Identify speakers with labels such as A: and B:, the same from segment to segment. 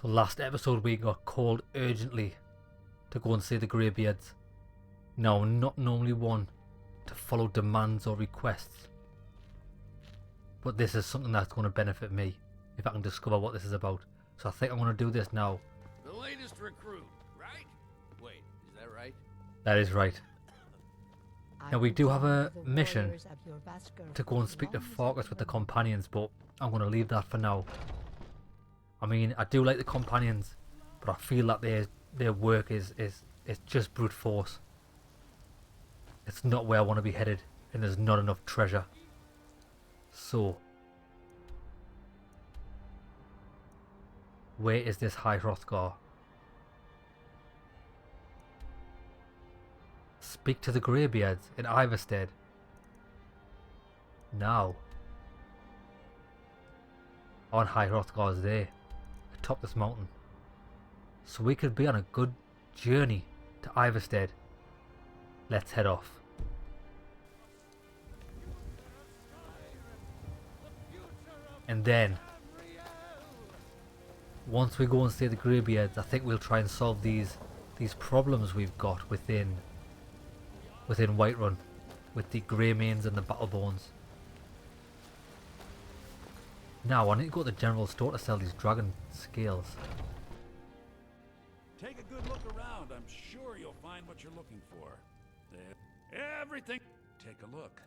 A: So last episode we got called urgently to go and see the Greybeards. Now I'm not normally one to follow demands or requests, but this is something that's going to benefit me if I can discover what this is about. So I think I'm going to do this now.
B: The latest recruit, right? Wait, is that right?
A: That is right. Now we do have a mission to go and speak to Farkas with the companions, but I'm going to leave that for now. I mean, I do like the companions, but I feel that their work is just brute force. It's not where I want to be headed, and there's not enough treasure. So, where is this High Hrothgar? Speak to the Greybeards in Ivarstead. Now. On High Hrothgar's there, atop this mountain. So we could be on a good journey to Ivarstead. Let's head off. And then, once we go and see the Greybeards, I think we'll try and solve these problems we've got within Whiterun, with the Greymanes and the Battlebones. Now I need to go to the general store to sell these dragon scales.
C: Take a good look around. I'm sure you'll find what you're looking for. Everything. Take a look.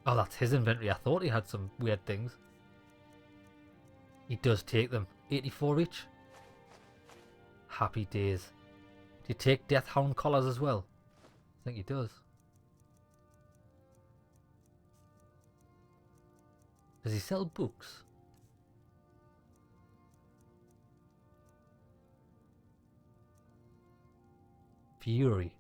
A: Oh, that's his inventory. I thought he had some weird things. He does take them. 84 each. Happy days. Do you take Deathhound collars as well? I think he does. Does he sell books? Fury.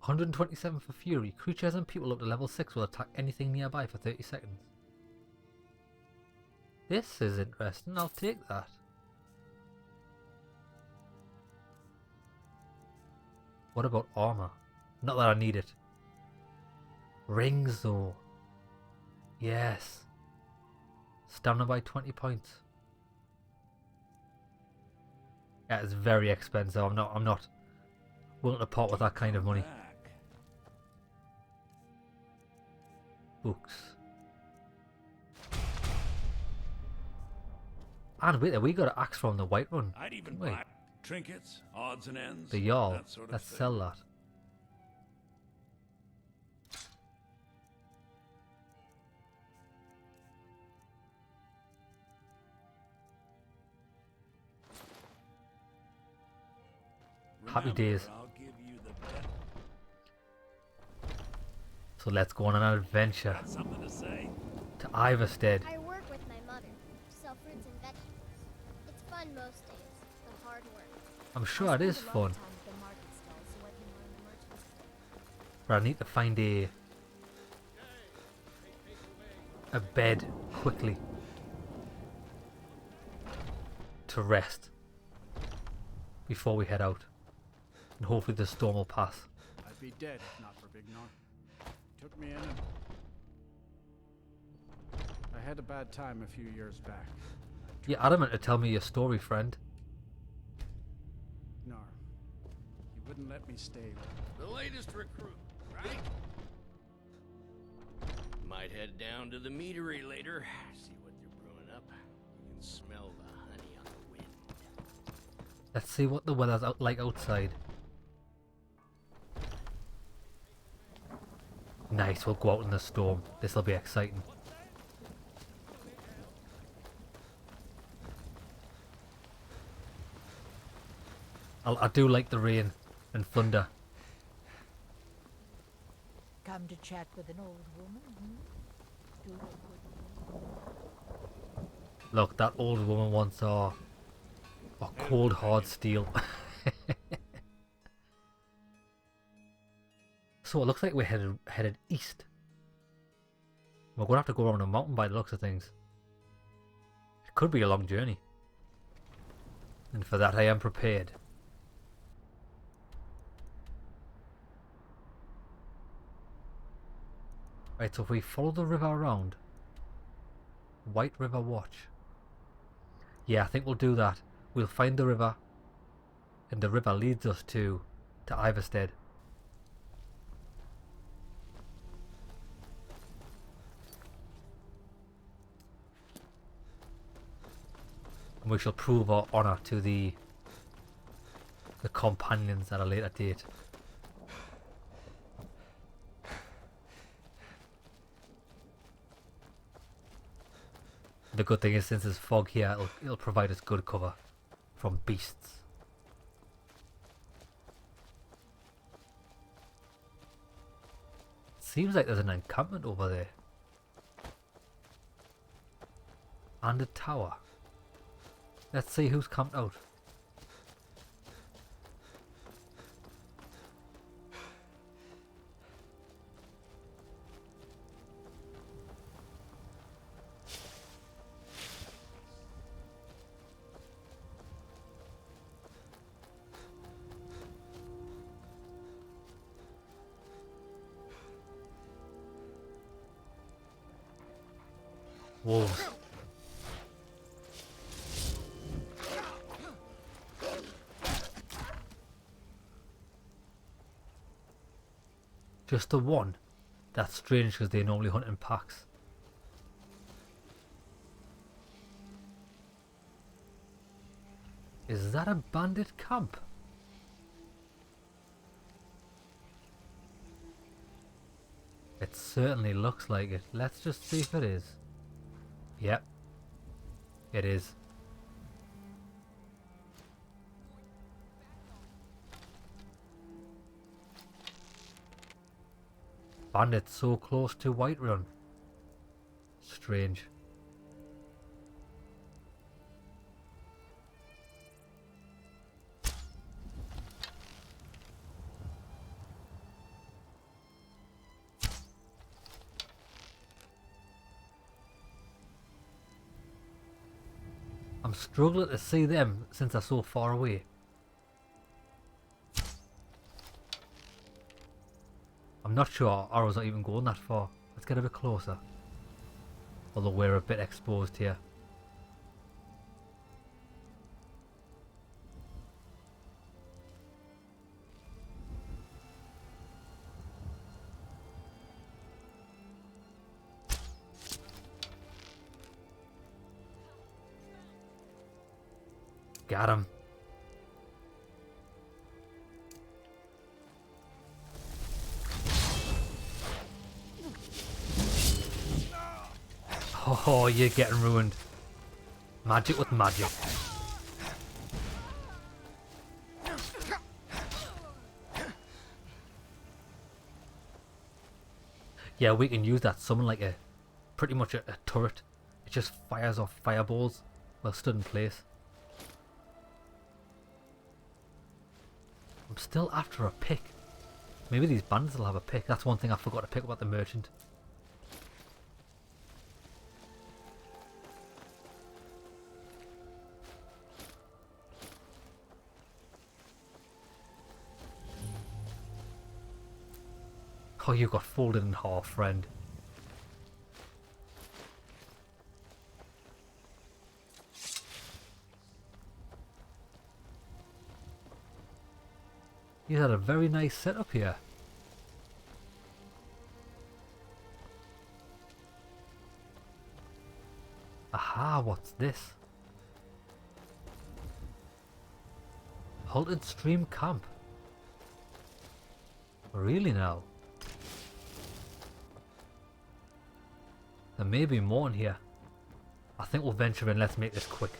A: $127 for Fury. Creatures and people up to level 6 will attack anything nearby for 30 seconds. This is interesting. I'll take that. What about armor? Not that I need it. Rings though. Yes. Stamina by 20 points. Yeah, it's very expensive. I'm not willing to part with that kind of money. Books. And wait, we got an axe from the Whiterun.
C: I'd even buy trinkets, odds and ends.
A: The Jarl.
C: That sort of
A: Let's
C: thing.
A: sell that. Happy days.
C: I'll give you the best.
A: So let's go on an adventure
C: Got something to say?
A: to Ivarstead.
D: I work with my mother to sell fruits and vegetables. It's fun most days, but hard work.
A: I'm sure it is fun, but I need to find a bed quickly to rest before we head out, and hopefully the storm will pass.
E: I'd be dead if not for Big Nor. Took me in and I had a bad time a few years back.
A: You're adamant to tell me your story, friend.
E: Nor. He wouldn't let me stay.
B: The latest recruit, right? Might head down to the meadery later, see what they're brewing up. You can smell the honey on the wind.
A: Let's see what the weather's like outside. Nice, we'll go out in the storm. This'll be exciting. I do like the rain and thunder.
F: Come to chat with an old woman, hmm? Do a good.
A: Look, that old woman wants our cold hard steel. So it looks like we're headed east. We're going to have to go around a mountain by the looks of things. It could be a long journey. And for that I am prepared. Right, so if we follow the river around. White River Watch. Yeah, I think we'll do that. We'll find the river. And the river leads us to Ivarstead. And we shall prove our honour to the companions at a later date. The good thing is, since there's fog here, it'll provide us good cover from beasts. Seems like there's an encampment over there. And a tower. Let's see who's camped out. Wolves. Just the one? That's strange because they normally hunt in packs. Is that a bandit camp? It certainly looks like it. Let's just see if it is. Yep. It is. Bandits so close to Whiterun. Strange. I'm struggling to see them since they're so far away. I'm not sure our arrows not even going that far. Let's get a bit closer. Although we're a bit exposed here. Got him. Oh, you're getting ruined. Magic with magic. Yeah, we can use that summon like pretty much a turret. It just fires off fireballs while stood in place. I'm still after a pick. Maybe these bandits will have a pick. That's one thing I forgot to pick up at the merchant. Oh, you got folded in half, friend. You had a very nice setup here. Aha, what's this? Halted stream camp. Really now? There may be more in here. I think we'll venture in. Let's make this quick.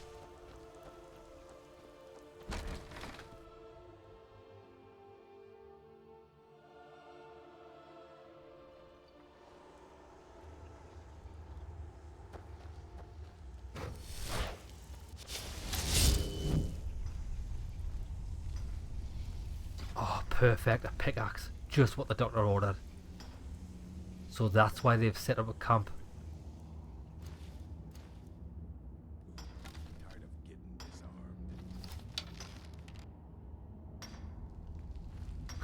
A: Oh, perfect. A pickaxe. Just what the doctor ordered. So that's why they've set up a camp.
C: Tired of getting disarmed.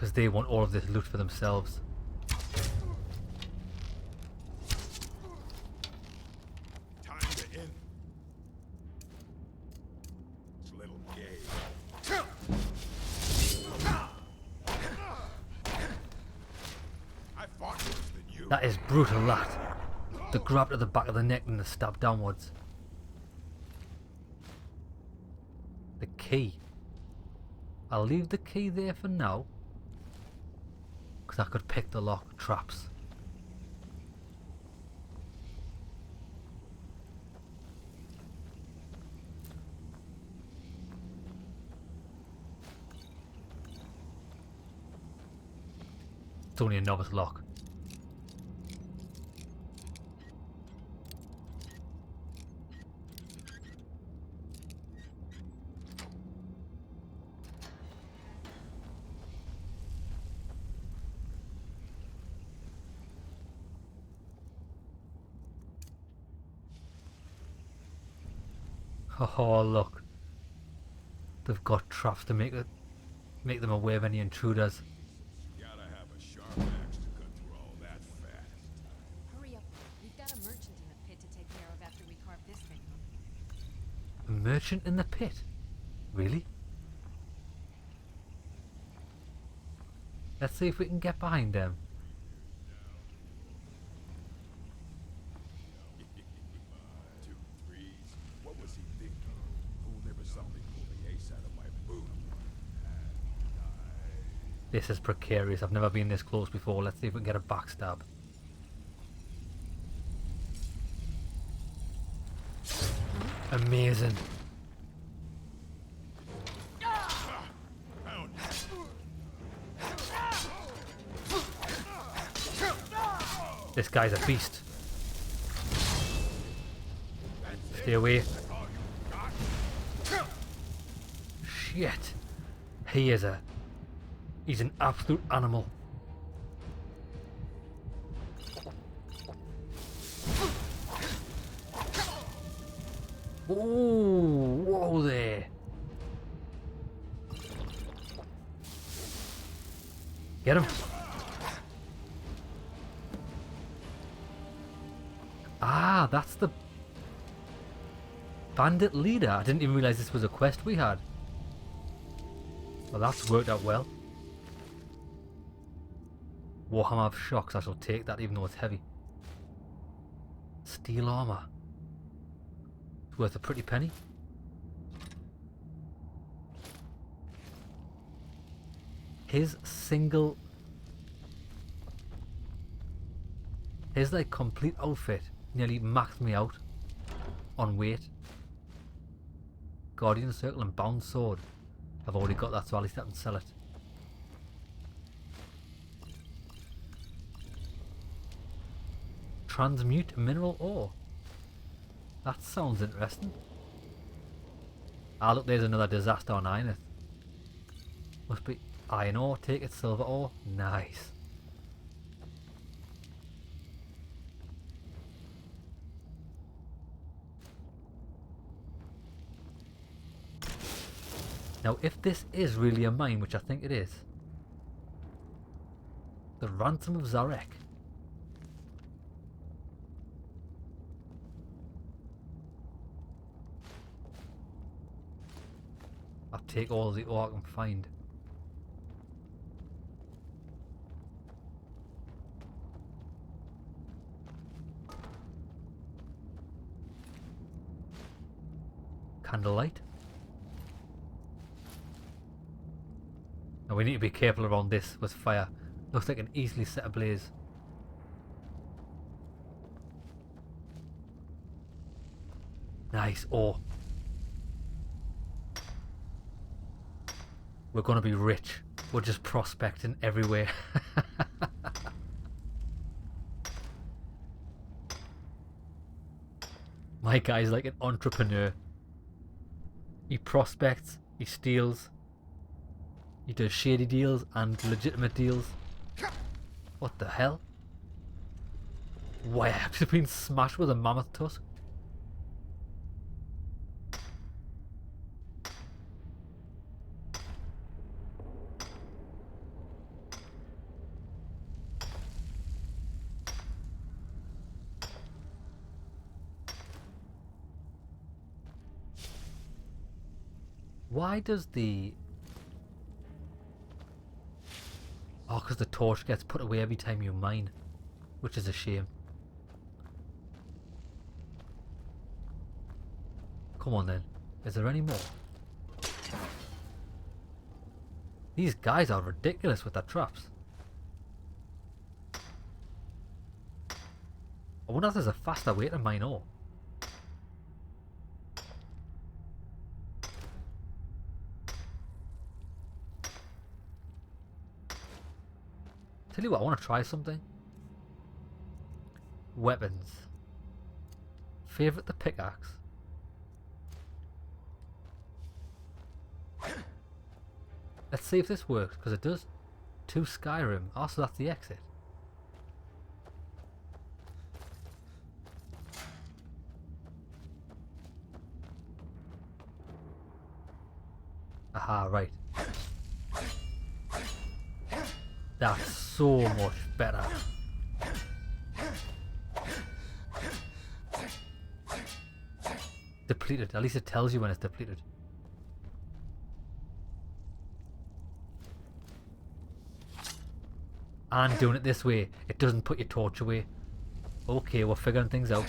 A: Because they want all of this loot for themselves.
C: Time to end this little game. I fought worse than you.
A: That is brutal, that. The grab to the back of the neck and the stab downwards. The key. I'll leave the key there for now. Because I could pick the lock traps. It's only a novice lock. Oh look, they've got traps to make them aware of any intruders.
C: Gotta have a sharp axe to cut through all that fat.
G: Hurry up. We've got a merchant in the pit to take care of after we carve this thing up.
A: A merchant in the pit? Really? Let's see if we can get behind them.
C: Two threes. What was he thinking? Fool never saw me pull the ace out of my boot.
A: This is precarious. I've never been this close before. Let's see if we can get a backstab. Amazing. This guy's a beast. Stay away. Shit. He's an absolute animal. Oh, whoa there. Get him. Ah, that's the bandit leader. I didn't even realize this was a quest we had. Well, that's worked out well. Warhammer of Shocks, I shall take that even though it's heavy. Steel armor. It's worth a pretty penny. His like complete outfit nearly maxed me out on weight. Guardian Circle and Bound Sword. I've already got that, so at least I can sell it. Transmute Mineral Ore. That sounds interesting. Ah, look, there's another disaster on iron. Must be iron ore, take it, silver ore. Nice. Now, if this is really a mine, which I think it is, the Ransom of Zarek. I'll take all the ore I can find. Candlelight. Now we need to be careful around this with fire. Looks like it can easily set ablaze. Nice ore. We're gonna be rich. We're just prospecting everywhere. My guy's like an entrepreneur. He prospects, he steals, he does shady deals and legitimate deals. What the hell? Why, I've just been smashed with a mammoth tusk. Why does the... Oh, because the torch gets put away every time you mine, which is a shame. Come on then. Is there any more? These guys are ridiculous with their traps. I wonder if there's a faster way to mine ore. Tell you what, I want to try something. Weapons. Favourite the pickaxe. Let's see if this works, because it does. To Skyrim. Oh, so that's the exit. Aha, right. That's so much better. Depleted. At least it tells you when it's depleted. And doing it this way, it doesn't put your torch away. Okay, we're figuring things out.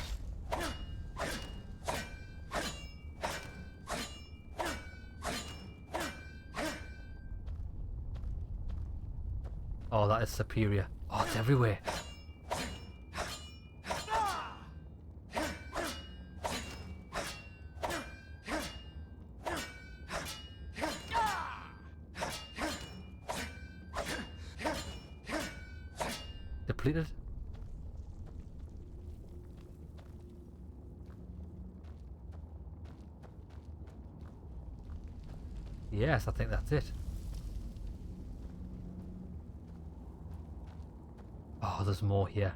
A: Oh, that is superior. Oh, it's everywhere. Depleted. Yes, I think that's it. Oh, there's more here.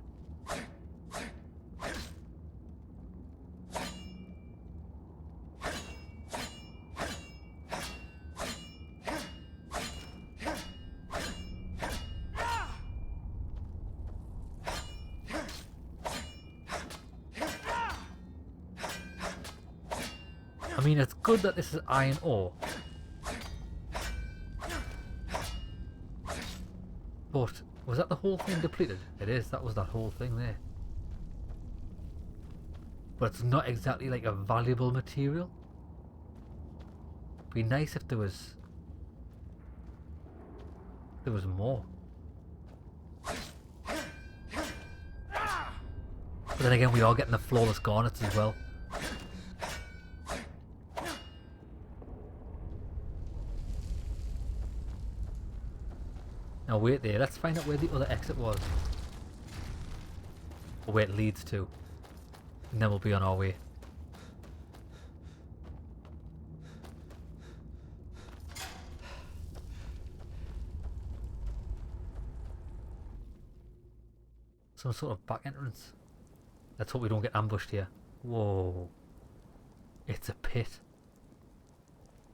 A: I mean, it's good that this is iron ore. But was that the whole thing depleted? It is, that was that whole thing there. But it's not exactly like a valuable material. Be nice if there was more. But then again, we are getting the flawless garnets as well. Now wait there, let's find out where the other exit was. Or where it leads to. And then we'll be on our way. Some sort of back entrance. Let's hope we don't get ambushed here. Whoa. It's a pit.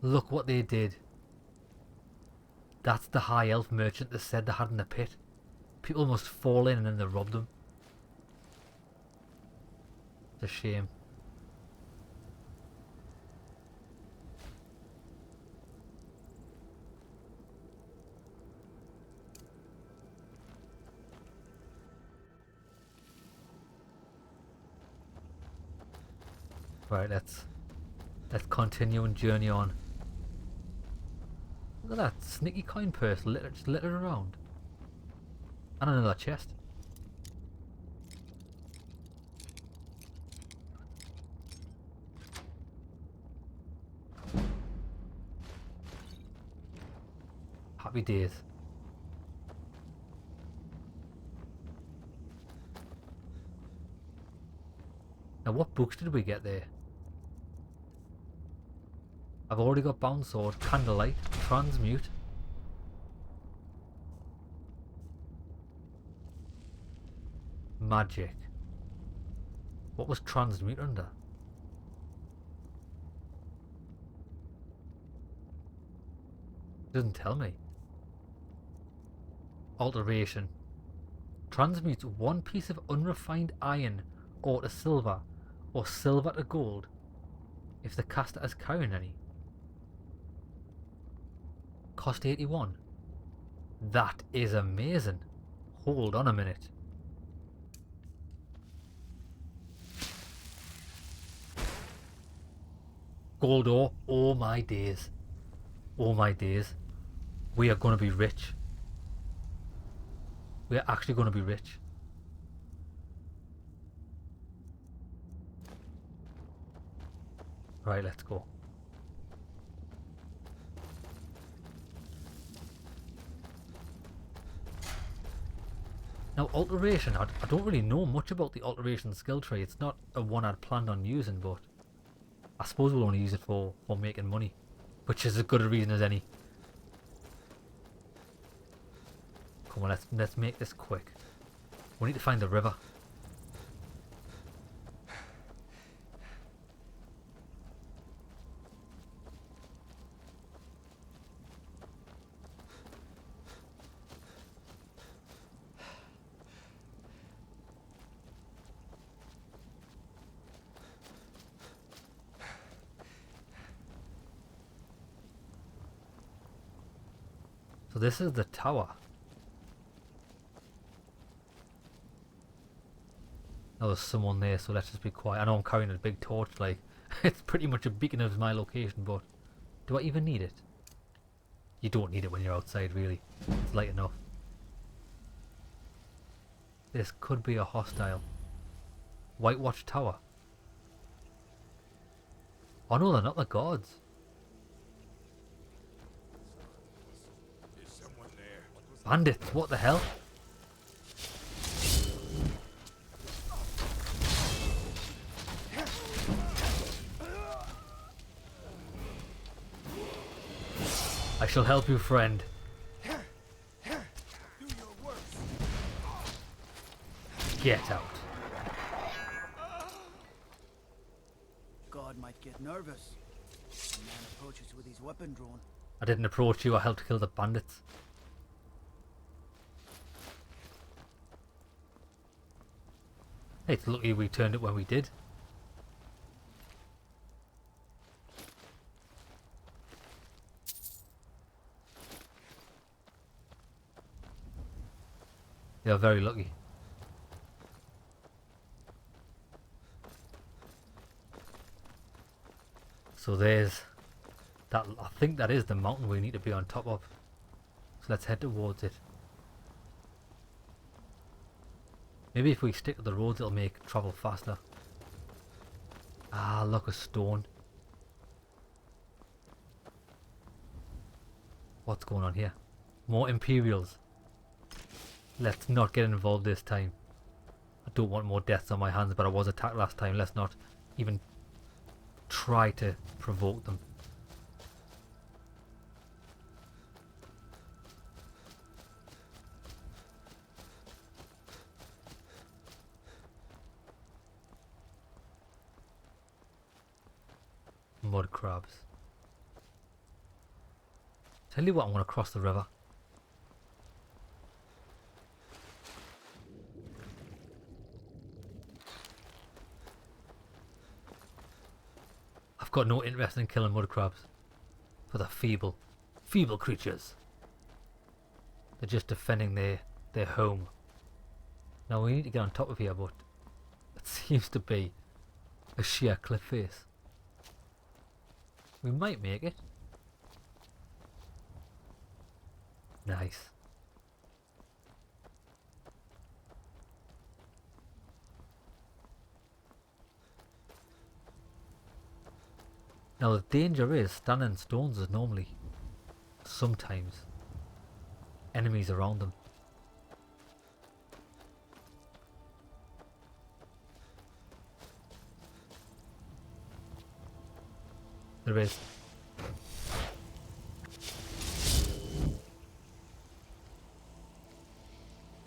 A: Look what they did. That's the high elf merchant that said they had in the pit. People must fall in and then they robbed them. It's a shame. Right, let's continue and journey on. Look at that sneaky coin purse just littered around. And another chest. Happy days. Now what books did we get there? I've already got Bound Sword, Candlelight, Transmute. Magic. What was Transmute under? Doesn't tell me. Alteration. Transmutes one piece of unrefined iron ore to silver, or silver to gold, if the caster is carrying any. cost 81. That is amazing. Hold on a minute. Gold ore. Oh my days. Oh my days. We are going to be rich. We are actually going to be rich. Right, let's go. Now, alteration, I don't really know much about the alteration skill tree. It's not a one I'd planned on using, but I suppose we'll only use it for making money, which is as good a reason as any. Come on, let's make this quick. We need to find the river. So this is the tower. Oh, there's someone there, so let's just be quiet. I know I'm carrying a big torch, like, it's pretty much a beacon of my location, but do I even need it? You don't need it when you're outside, really. It's light enough. This could be a hostile. White Watch Tower. Oh no, they're not the gods. Bandits, what the hell? I shall help you, friend. Get out.
E: God might get nervous. A man approaches with his weapon drawn.
A: I didn't approach you, I helped kill the bandits. Hey, it's lucky we turned it when we did. You're very lucky. So there's that. I think that is the mountain we need to be on top of. So let's head towards it. Maybe if we stick to the roads it'll make travel faster. Ah, look, a stone. What's going on here? More Imperials. Let's not get involved this time. I don't want more deaths on my hands, but I was attacked last time. Let's not even try to provoke them. Mud crabs. Tell you what, I'm going to cross the river. I've got no interest in killing mud crabs. For the feeble creatures. They're just defending their home. Now we need to get on top of here, but it seems to be a sheer cliff face. We might make it. Nice. Now the danger is standing in stones is normally sometimes enemies around them. There is.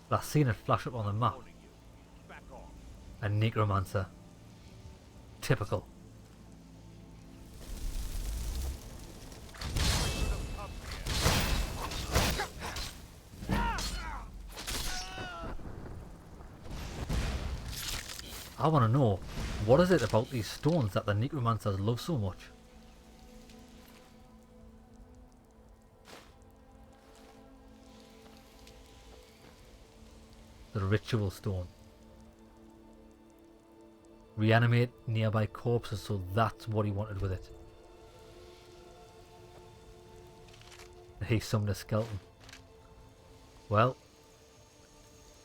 A: I've seen it flash up on the map. A necromancer. Typical. I want to know, what is it about these stones that the necromancers love so much? The ritual stone. Reanimate nearby corpses, so that's what he wanted with it. He summoned a skeleton. Well,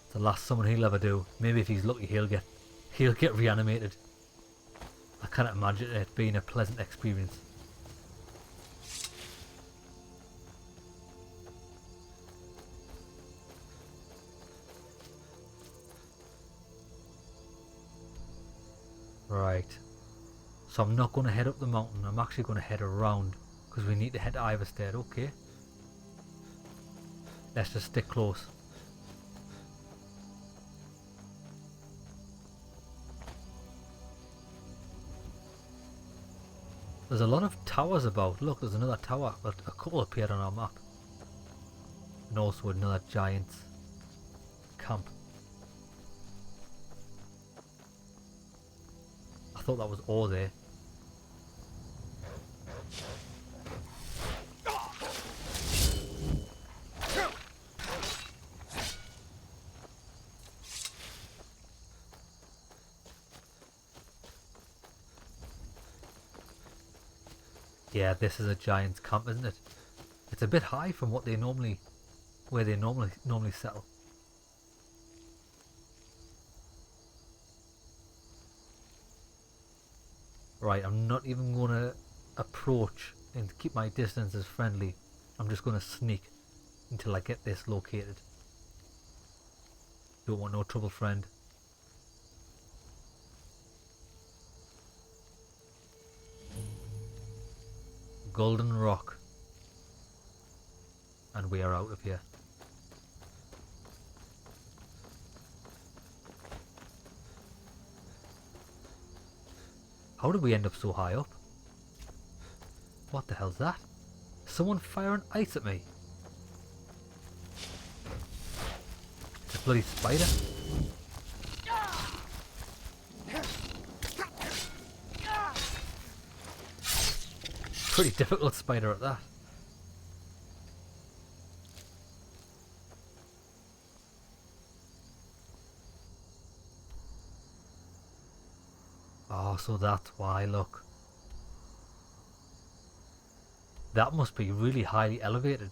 A: it's the last summon he'll ever do. Maybe if he's lucky he'll get reanimated. I can't imagine it being a pleasant experience. Right. So I'm not going to head up the mountain. I'm actually going to head around because we need to head to Ivarstead. Okay. Let's just stick close. There's a lot of towers about. Look, there's another tower, but a couple appeared on our map. And also another giant camp. I thought that was all there. Yeah, this is a giant's camp, isn't it? It's a bit high from what they normally, where they normally settle. Right, I'm not even going to approach and keep my distance as friendly. I'm just going to sneak until I get this located. Don't want no trouble, friend. Golden rock. And we are out of here. How did we end up so high up? What the hell's that? Someone firing ice at me. It's a bloody spider. Pretty difficult spider at that. Oh, so that's why, look. That must be really highly elevated.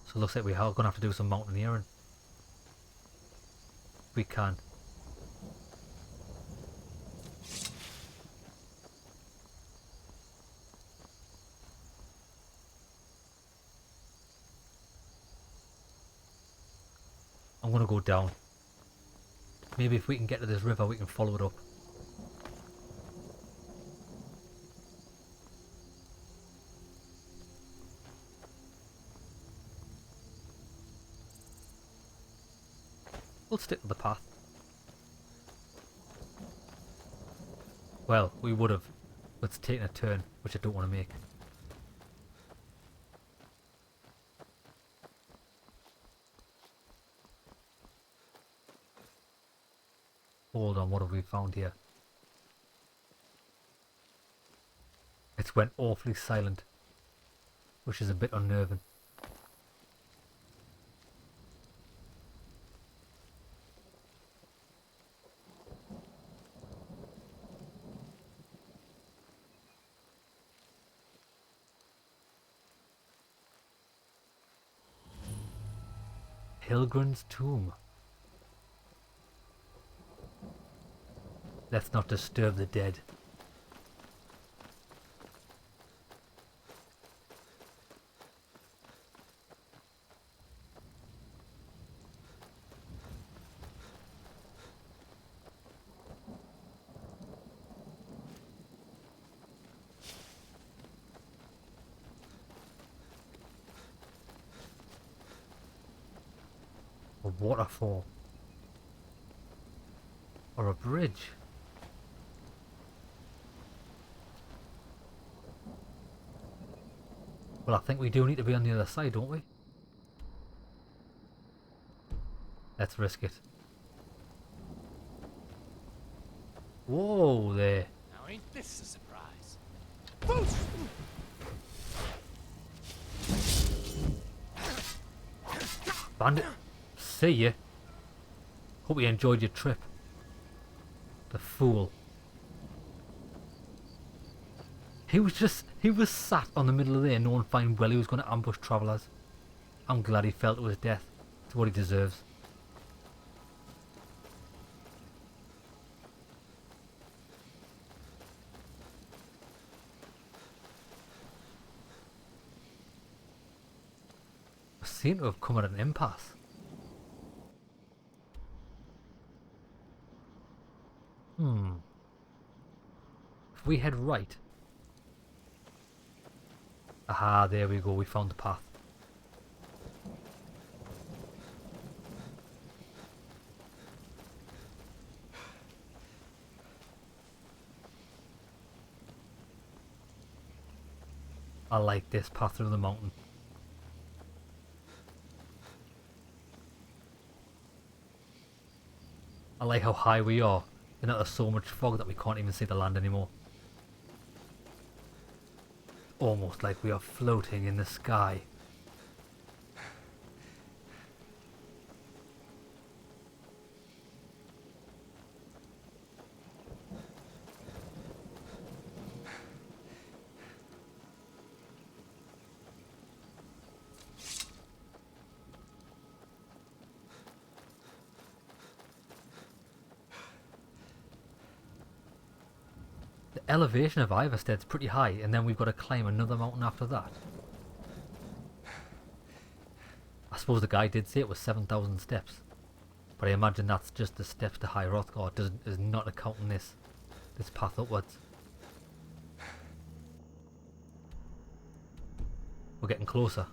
A: So it looks like we are going to have to do some mountaineering. We can. I'm going to go down. Maybe if we can get to this river we can follow it up. We'll stick to the path. Well, we would have. Let's take a turn, which I don't want to make. Hold on, what have we found here? It's went awfully silent, which is a bit unnerving. Hilgrin's tomb. Let's not disturb the dead. A waterfall. Or a bridge. Well, I think we do need to be on the other side, don't we? Let's risk it. Whoa there.
B: Now ain't this a surprise?
A: Bandit. See ya. Hope you enjoyed your trip. The fool. He was sat on the middle of there knowing fine well he was going to ambush travellers. I'm glad he fell to his death. It's what he deserves. I seem to have come at an impasse. If we head right... Aha, there we go, we found the path. I like this path through the mountain. I like how high we are, and that there's so much fog that we can't even see the land anymore. Almost like we are floating in the sky. The elevation of Ivarstead's pretty high, and then we've got to climb another mountain after that. I suppose the guy did say it was 7,000 steps, but I imagine that's just the steps to High Hrothgar. Is not accounting this path upwards. We're getting closer.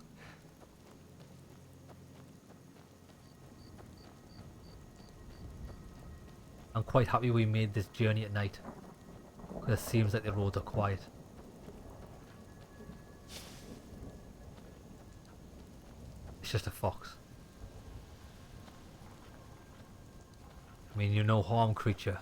A: I'm quite happy we made this journey at night, because it seems like the roads are quiet. It's just a fox. I mean, you're no harm creature.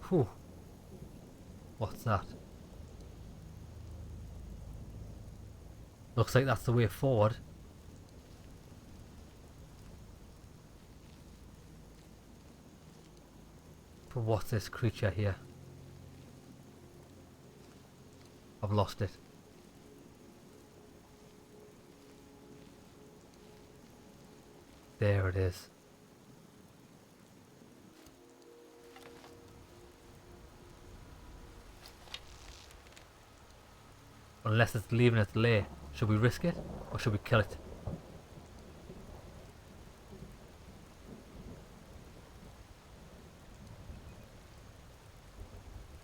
A: Whew. What's that? Looks like that's the way forward. But what's this creature here? I've lost it. There it is. Unless it's leaving its lair. Should we risk it, or should we kill it?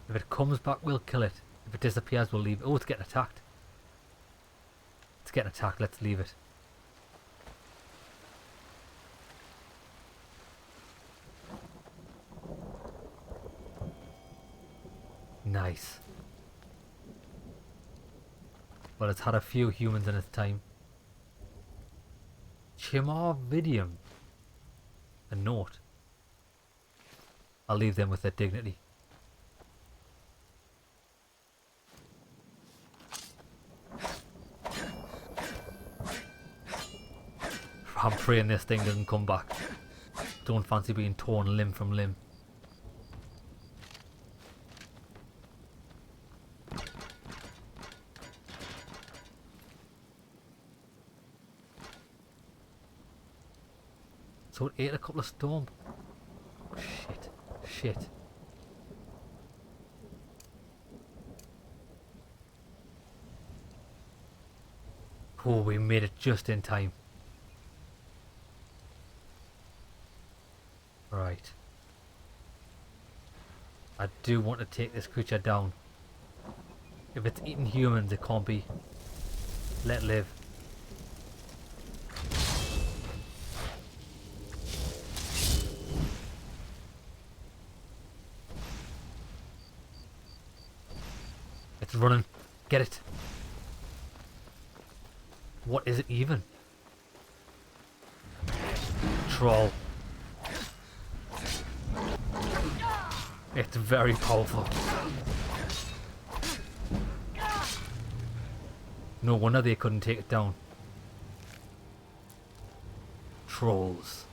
A: If it comes back, we'll kill it. If it disappears, we'll leave it. Oh, it's getting attacked. It's getting attacked, let's leave it. Nice. Well, it's had a few humans in its time. Chimar-Vidium. A note. I'll leave them with their dignity. I'm praying this thing doesn't come back. Don't fancy being torn limb from limb. So it ate a couple of storm. Shit. Shit. Oh, we made it just in time. Right. I do want to take this creature down. If it's eating humans, it can't be let live. It's running. Get it. What is it even? Troll. It's very powerful. No wonder they couldn't take it down. Trolls.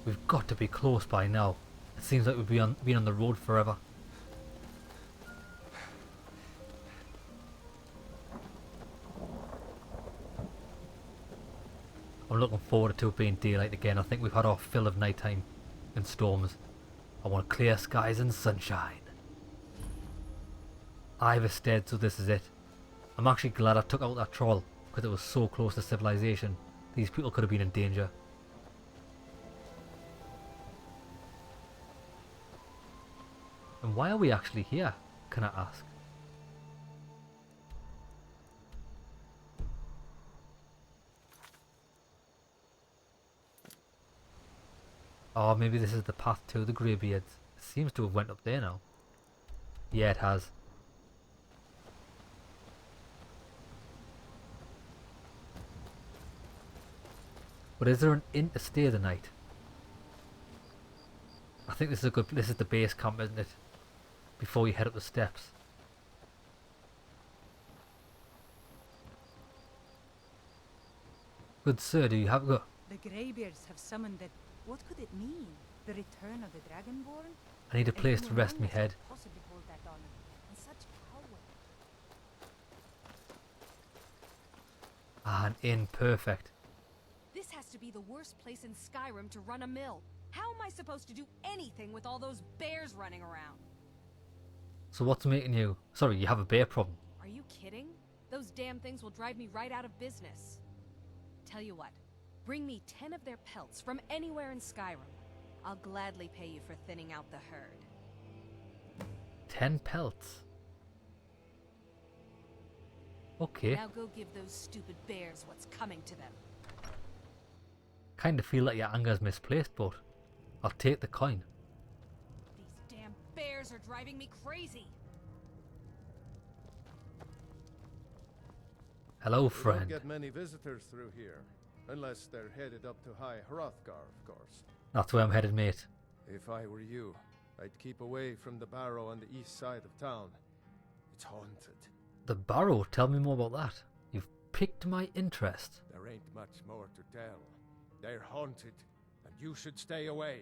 A: We've got to be close by now. It seems like we've been on the road forever. I'm looking forward to it being daylight again. I think we've had our fill of nighttime and storms. I want clear skies and sunshine. Ivarstead, so this is it. I'm actually glad I took out that troll because it was so close to civilization. These people could have been in danger. And why are we actually here, can I ask? Oh, maybe this is the path to the Greybeards. It seems to have went up there now. Yeah, it has. But is there an inn to stay the night? I think this is the base camp, isn't it? Before you head up the steps. Good sir, do you have got?
H: The Greybeards have summoned it. What could it mean? The return of the Dragonborn?
A: I need a place to rest my head.
H: Possibly hold that honor. And such power.
A: An inn, perfect.
G: This has to be the worst place in Skyrim to run a mill. How am I supposed to do anything with all those bears running around?
A: So what's making you... Sorry, you have a bear problem.
G: Are you kidding? Those damn things will drive me right out of business. Tell you what, bring me 10 of their pelts from anywhere in Skyrim. I'll gladly pay you for thinning out the herd.
A: 10 pelts? Okay.
G: Now go give those stupid bears what's coming to them.
A: Kinda feel like your anger's misplaced, but I'll take the coin.
G: These damn bears are driving me crazy.
A: Hello,
I: We
A: friend.
I: don't get many visitors through here, unless they're headed up to High Hrothgar, of course.
A: That's where I'm headed, mate.
I: If I were you, I'd keep away from the barrow on the east side of town. It's haunted.
A: The barrow, tell me more about that. You've piqued my interest.
I: There ain't much more to tell. They're haunted, and you should stay away.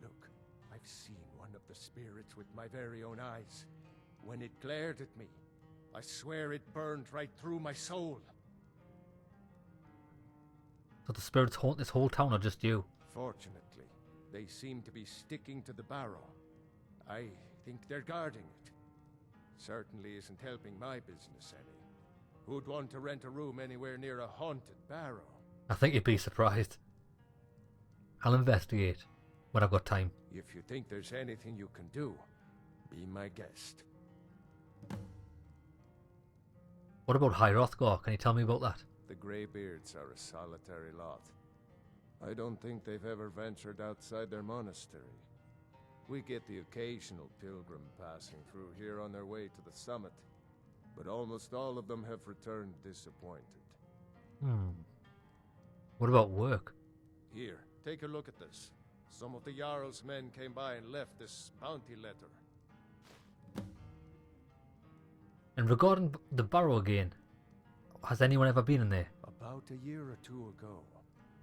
I: Look, I've seen one of the spirits with my very own eyes. When it glared at me, I swear it burned right through my soul.
A: So the spirits haunt this whole town, or just you?
I: Fortunately, they seem to be sticking to the barrow. I think they're guarding it. Certainly isn't helping my business any. Who'd want to rent a room anywhere near a haunted barrow?
A: I think you'd be surprised. I'll investigate when I've got time.
I: If you think there's anything you can do, be my guest.
A: What about High Hrothgar? Can you tell me about that?
I: The Greybeards are a solitary lot. I don't think they've ever ventured outside their monastery. We get the occasional pilgrim passing through here on their way to the summit, but almost all of them have returned disappointed.
A: What about work?
I: Here, take a look at this. Some of the Jarl's men came by and left this bounty letter.
A: And regarding the barrow again, has anyone ever been in there?
I: About a year or two ago,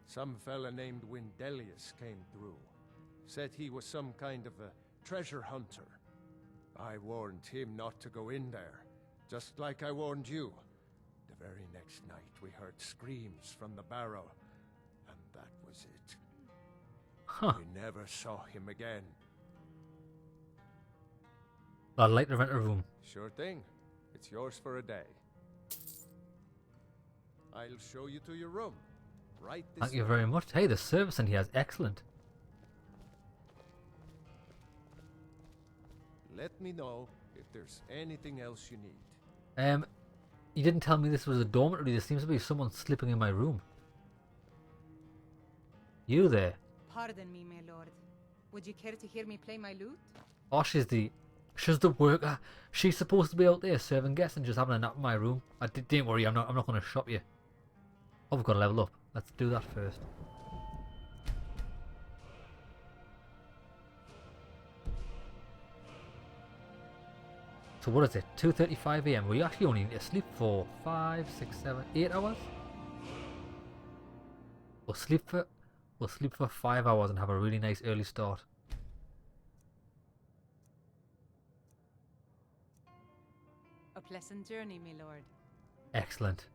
I: some fella named Windelius came through. Said he was some kind of a treasure hunter. I warned him not to go in there, just like I warned you. The very next night we heard screams from the barrow, and that was it.
A: Huh.
I: We never saw him again.
A: I'd like to rent a room.
I: Sure thing. It's yours for a day. I'll show you to your room. Right this
A: Thank you
I: way.
A: very much. Hey, the service in here is excellent.
I: Let me know if there's anything else you need.
A: You didn't tell me this was a dormitory. There seems to be someone sleeping in my room. You there?
H: Pardon me, my lord. Would you care to hear me play my lute?
A: Oh, she's the She's the worker. She's supposed to be out there serving guests and just having a nap in my room. Don't worry, I'm not going to shop you. Oh, we've got to level up. Let's do that first. So what is it? 2:35 AM. We actually only need to sleep for 5, 6, 7, 8 hours. We'll sleep for 5 hours and have a really nice early start.
H: A pleasant journey, my lord.
A: Excellent.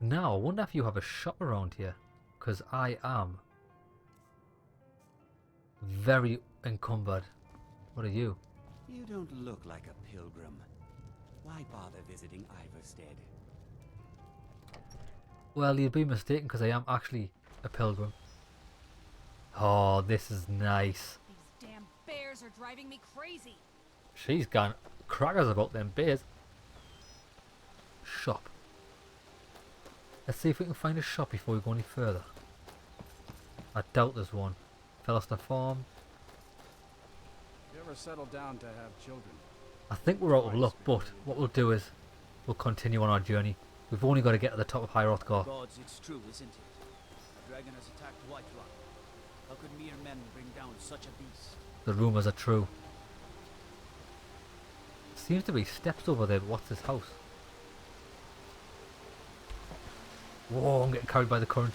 A: Now, I wonder if you have a shop around here, because I am very encumbered. What are you?
J: You don't look like a pilgrim. Why bother visiting Ivarstead?
A: Well, you'd be mistaken, because I am actually a pilgrim. Oh, this is nice.
G: These damn bears are driving me crazy.
A: She's gone crackers about them bears. Shop. Let's see if we can find a shop before we go any further. I doubt there's one. Felster Farm.
E: You ever settle down to have children?
A: I think we're out of luck, but what we'll do is we'll continue on our journey. We've only got to get to the top of Hrothgar.
J: Gods, it's true, isn't it? A dragon has attacked White Rock. How could mere men bring down such a beast?
A: The rumours are true. Seems to be steps over there, but what's this house? Whoa, I'm getting carried by the current.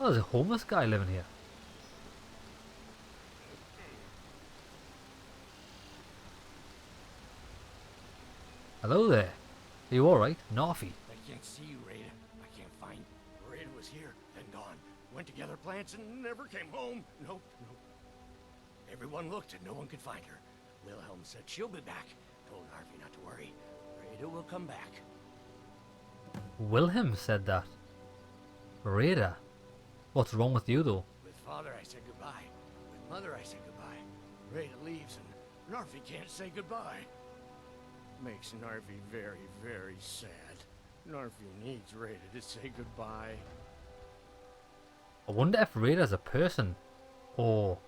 A: Oh, there's a homeless guy living here. Hello there. Are you alright? Narfy.
B: I can't see you, Rada. I can't find. Rada was here, then gone. Went to gather plants and never came home. Nope. Everyone looked and no one could find her. Wilhelm said she'll be back. Told Harvey not to worry. Rada will come back.
A: Wilhelm said that. Rada? What's wrong with you though?
B: With father I said goodbye. With mother I said goodbye. Rada leaves and Narfi can't say goodbye. Makes Narfi very, very sad. Narfi needs Rada to say goodbye.
A: I wonder if Rada's a person, or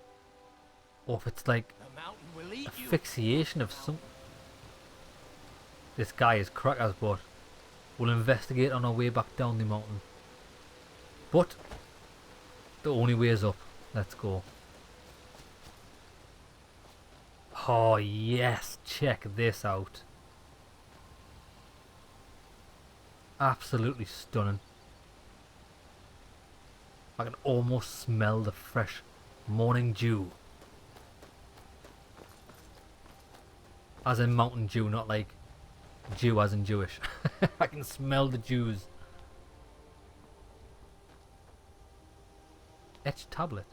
A: if it's like
B: The mountain will eat you.
A: asphyxiation of some. This guy is crackers, but we'll investigate on our way back down the mountain. But the only way is up. Let's go. Oh yes, check this out. Absolutely stunning. I can almost smell the fresh morning dew. As in Mountain Dew, not like Jew as in Jewish. I can smell the Jews. Etched tablet.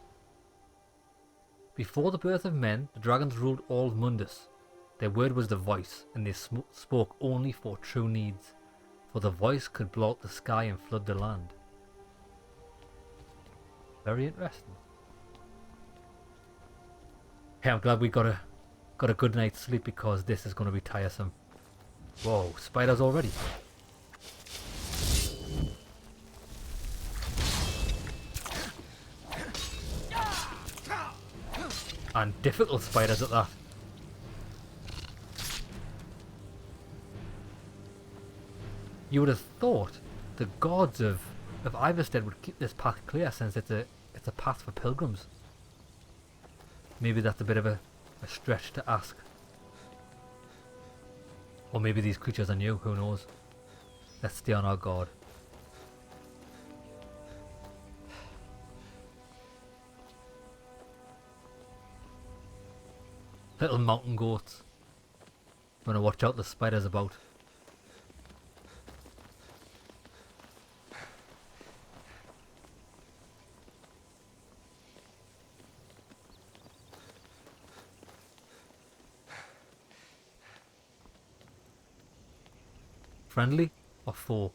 A: Before the birth of men, the dragons ruled all of Mundus. Their word was the voice, and they spoke only for true needs. For the voice could blow out the sky and flood the land. Very interesting. Hey, I'm glad we got a good night's sleep because this is going to be tiresome. Whoa, spiders already. And difficult spiders at that. You would have thought the gods of Ivarstead would keep this path clear since it's a path for pilgrims. Maybe that's a bit of a stretch to ask. Or maybe these creatures are new, who knows. Let's stay on our guard. Little mountain goats. I'm gonna watch out the spiders about. Friendly or foe?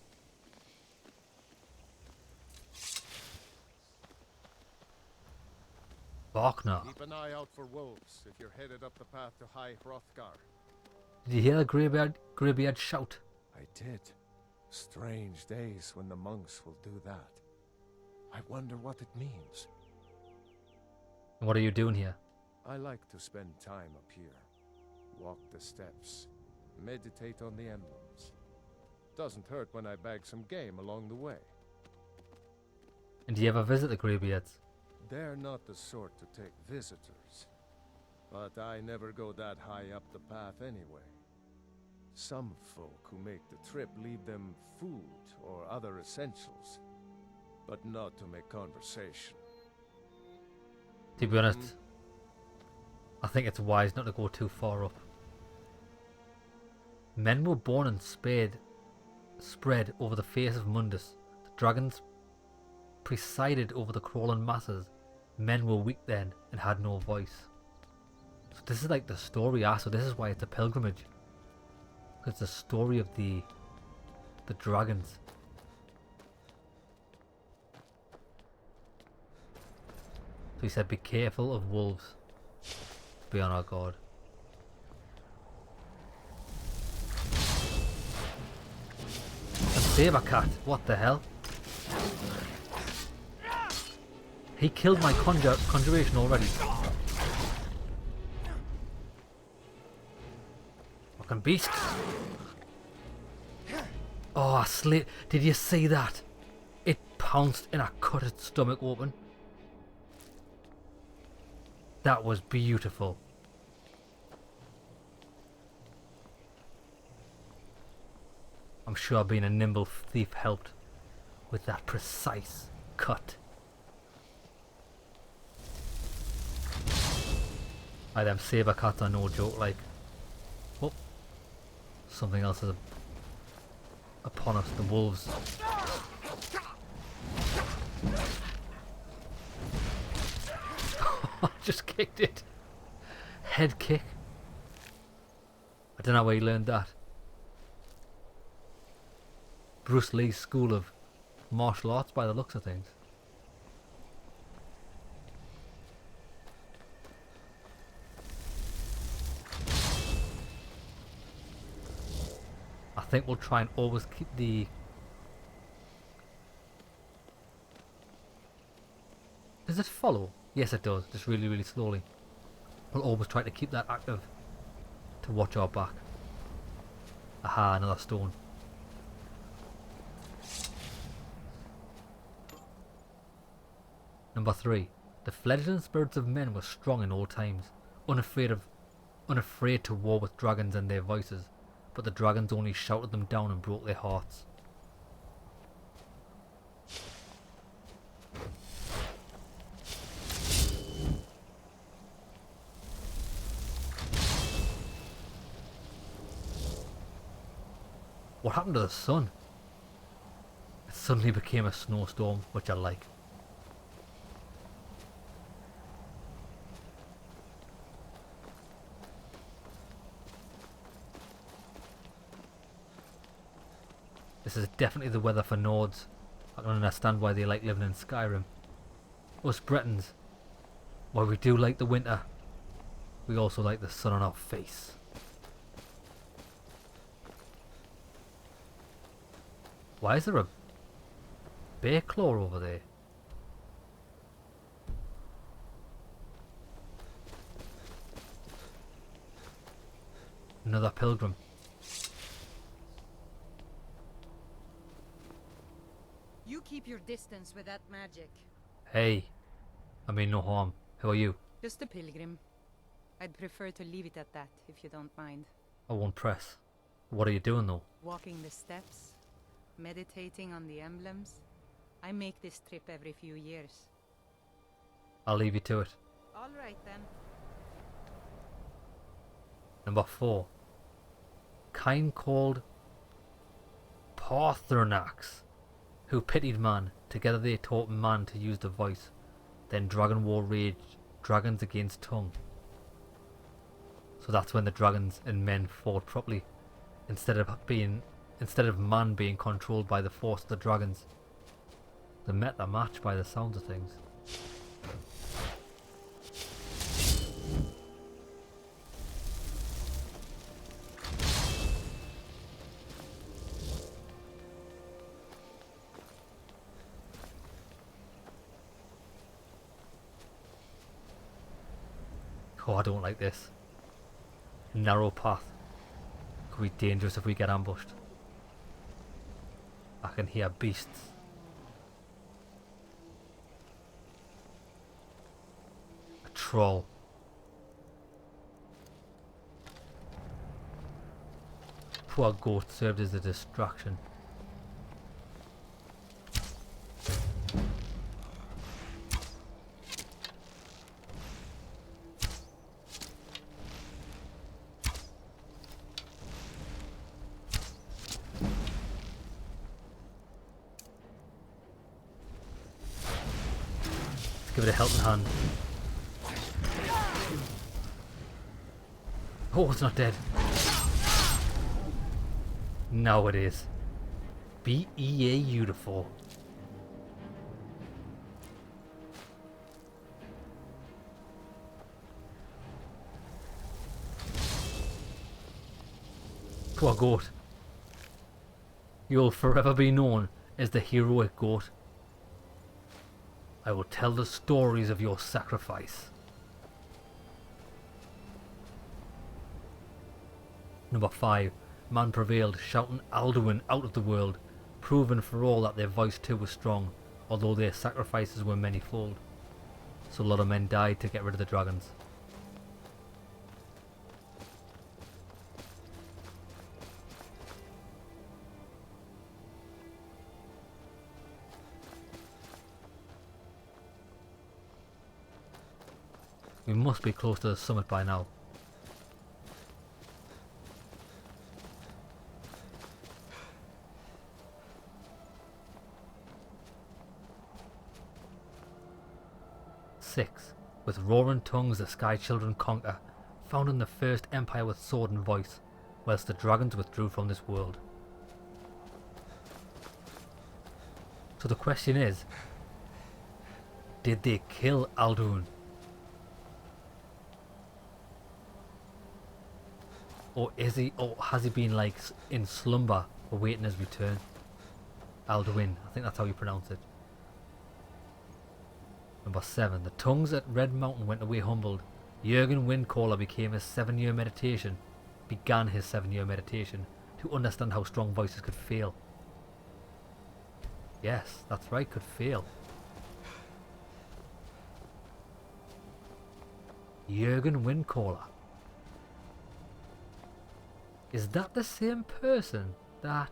A: Wagner.
I: Keep an eye out for wolves if you're headed up the path to High Hrothgar.
A: Did you hear the Greybeard shout?
I: I did. Strange days when the monks will do that. I wonder what it means.
A: What are you doing here?
I: I like to spend time up here. Walk the steps. Meditate on the emblems. Doesn't hurt when I bag some game along the way.
A: And do you ever visit the Greybeards?
I: They're not the sort to take visitors. But I never go that high up the path anyway. Some folk who make the trip leave them food or other essentials. But not to make conversation.
A: To be honest, I think it's wise not to go too far up. Men were born and spread over the face of Mundus. The dragons presided over the crawling masses. Men were weak then and had no voice. So this is like the story so this is why it's a pilgrimage. It's the story of the dragons. So he said, be careful of wolves. Be on our guard. A saber cat, what the hell? He killed my conjuration already. Fucking beast. Oh, did you see that? It pounced and I cut its stomach open. That was beautiful. I'm sure being a nimble thief helped with that precise cut. Them saber cats are no joke, like. Oh, something else is upon us, the wolves. I just kicked it. Head kick. I don't know where he learned that. Bruce Lee's school of martial arts by the looks of things. I think we'll try and always keep the... Does it follow? Yes it does, just really, really slowly. We'll always try to keep that active to watch our back. Aha, another stone. Number 3. The fledgling spirits of men were strong in old times, unafraid to war with dragons and their voices, but the dragons only shouted them down and broke their hearts. What happened to the sun? It suddenly became a snowstorm, which I like. This is definitely the weather for Nords. I can understand why they like living in Skyrim. Us Bretons, while we do like the winter, we also like the sun on our face. Why is there a bear claw over there? Another pilgrim.
H: You keep your distance with that magic.
A: Hey, I mean no harm. Who are you?
H: Just a pilgrim. I'd prefer to leave it at that, if you don't mind.
A: I won't press. What are you doing though?
H: Walking the steps, meditating on the emblems. I make this trip every few years.
A: I'll leave you to it.
H: All right then.
A: Number 4. Kind called Paarthurnax, who pitied man. Together they taught man to use the voice. Then dragon war raged, dragons against tongue. So that's when the dragons and men fought properly, instead of man being controlled by the force of the dragons. They met their match by the sounds of things. Oh, I don't like this. Narrow path. Could be dangerous if we get ambushed. I can hear beasts. A troll. Poor goat served as a distraction. Give it a helping hand. Oh, it's not dead. Now it is. Beautiful. Poor goat. You'll forever be known as the heroic goat. I will tell the stories of your sacrifice. Number 5. Man prevailed, shouting Alduin out of the world, proving for all that their voice too was strong, although their sacrifices were manyfold. So a lot of men died to get rid of the dragons. We must be close to the summit by now. Six. With roaring tongues the Sky Children conquer, founding the first empire with sword and voice, whilst the dragons withdrew from this world. So the question is, did they kill Alduin? Or has he been like in slumber awaiting his return? Alduin, I think that's how you pronounce it. Number 7. The tongues at Red Mountain went away humbled. Jürgen Windcaller began his 7-year meditation to understand how strong voices could fail. Yes, that's right, could fail. Jürgen Windcaller. Is that the same person that...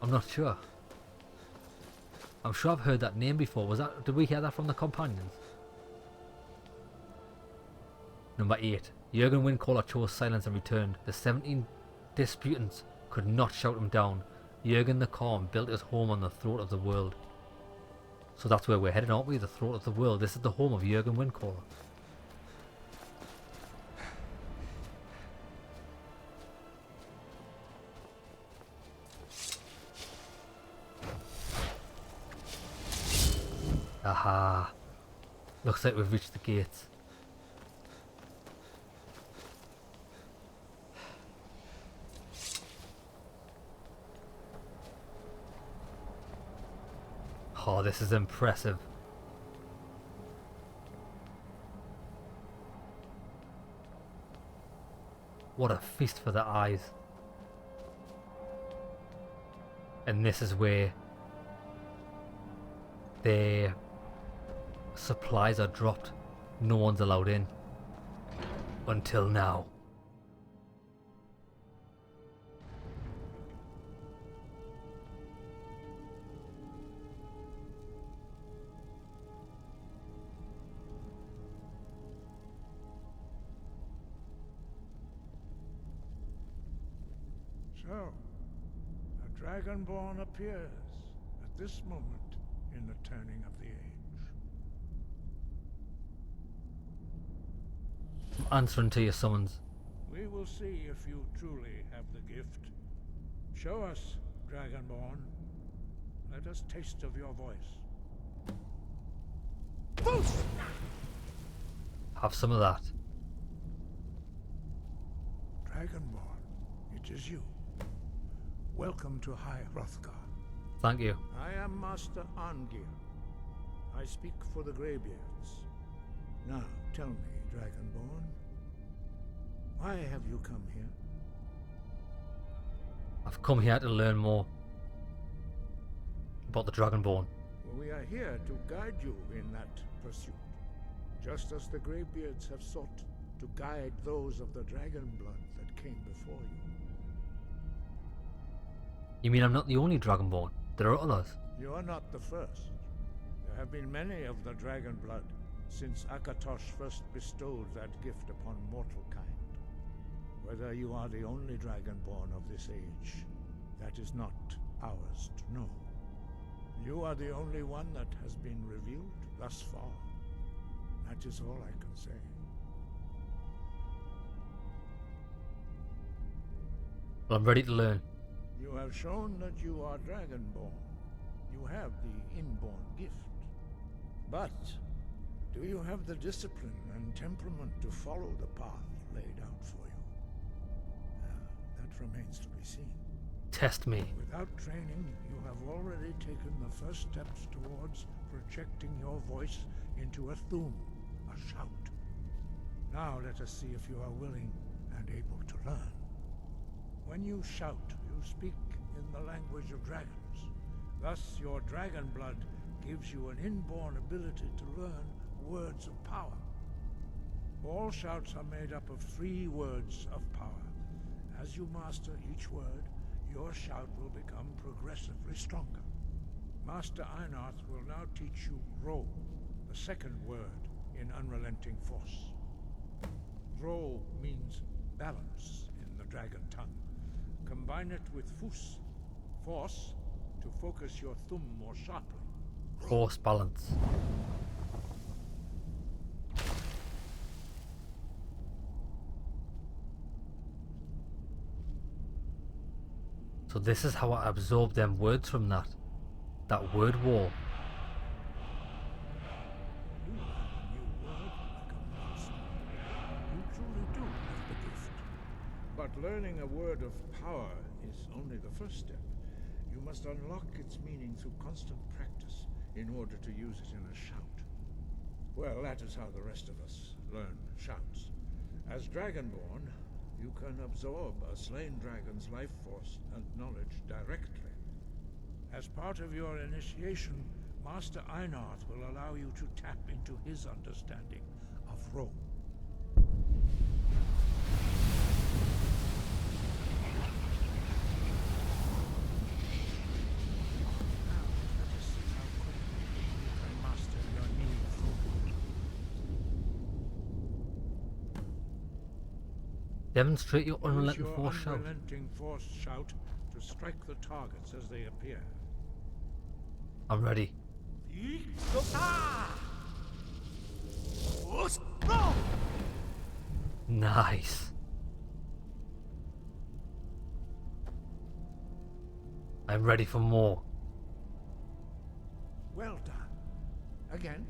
A: I'm not sure. I'm sure I've heard that name before. Did we hear that from the companions? Number 8. Jürgen Windcaller chose silence and returned. The 17 disputants could not shout him down. Jürgen the Calm built his home on the throat of the world. So that's where we're headed, aren't we? The throat of the world. This is the home of Jürgen Windcaller. Aha. Looks like we've reached the gates. Oh, this is impressive. What a feast for the eyes. And this is where their supplies are dropped. No one's allowed in. Until now.
K: So, a Dragonborn appears at this moment in the turning of the age.
A: I'm answering to your summons.
K: We will see if you truly have the gift. Show us, Dragonborn. Let us taste of your voice.
A: Have some of that.
K: Dragonborn, it is you. welcome to High Hrothgar.
A: Thank you.
K: I am Master Arngir. I speak for the Greybeards. Now, tell me, Dragonborn, why have you come here?
A: I've come here to learn more about the Dragonborn.
K: We are here to guide you in that pursuit, just as the Greybeards have sought to guide those of the dragon blood that came before you.
A: You mean I'm not the only Dragonborn? There are others.
K: You are not the first. There have been many of the dragon blood since Akatosh first bestowed that gift upon mortal kind. Whether you are the only Dragonborn of this age, that is not ours to know. You are the only one that has been revealed thus far. That is all I can say.
A: Well, I'm ready to learn.
K: You have shown that you are Dragonborn. You have the inborn gift. But do you have the discipline and temperament to follow the path laid out for you? That remains to be seen.
A: Test me.
K: Without training, you have already taken the first steps towards projecting your voice into a thum, a shout. Now let us see if you are willing and able to learn. When you shout, you speak in the language of dragons. Thus, your dragon blood gives you an inborn ability to learn words of power. All shouts are made up of 3 words of power. As you master each word, your shout will become progressively stronger. Master Einarth will now teach you Ro, the second word in Unrelenting Force. Ro means balance in the dragon tongue. Combine it with Fus, force, to focus your thumb more sharply.
A: Force balance. So this is how I absorb them words from that word war.
K: You learn a new word like a monster. You truly do have the gift. But learning a word of power is only the first step. You must unlock its meaning through constant practice in order to use it in a shout. Well, that is how the rest of us learn shouts. As Dragonborn, you can absorb a slain dragon's life force and knowledge directly. As part of your initiation, Master Einarth will allow you to tap into his understanding of Ro. Now, let us see how quickly you can master your new food.
A: Demonstrate your
K: Use
A: unrelenting
K: your
A: force shout.
K: unrelenting force shout to strike the targets as they appear.
A: I'm ready. Nice. I'm ready for more.
K: Well done. Again.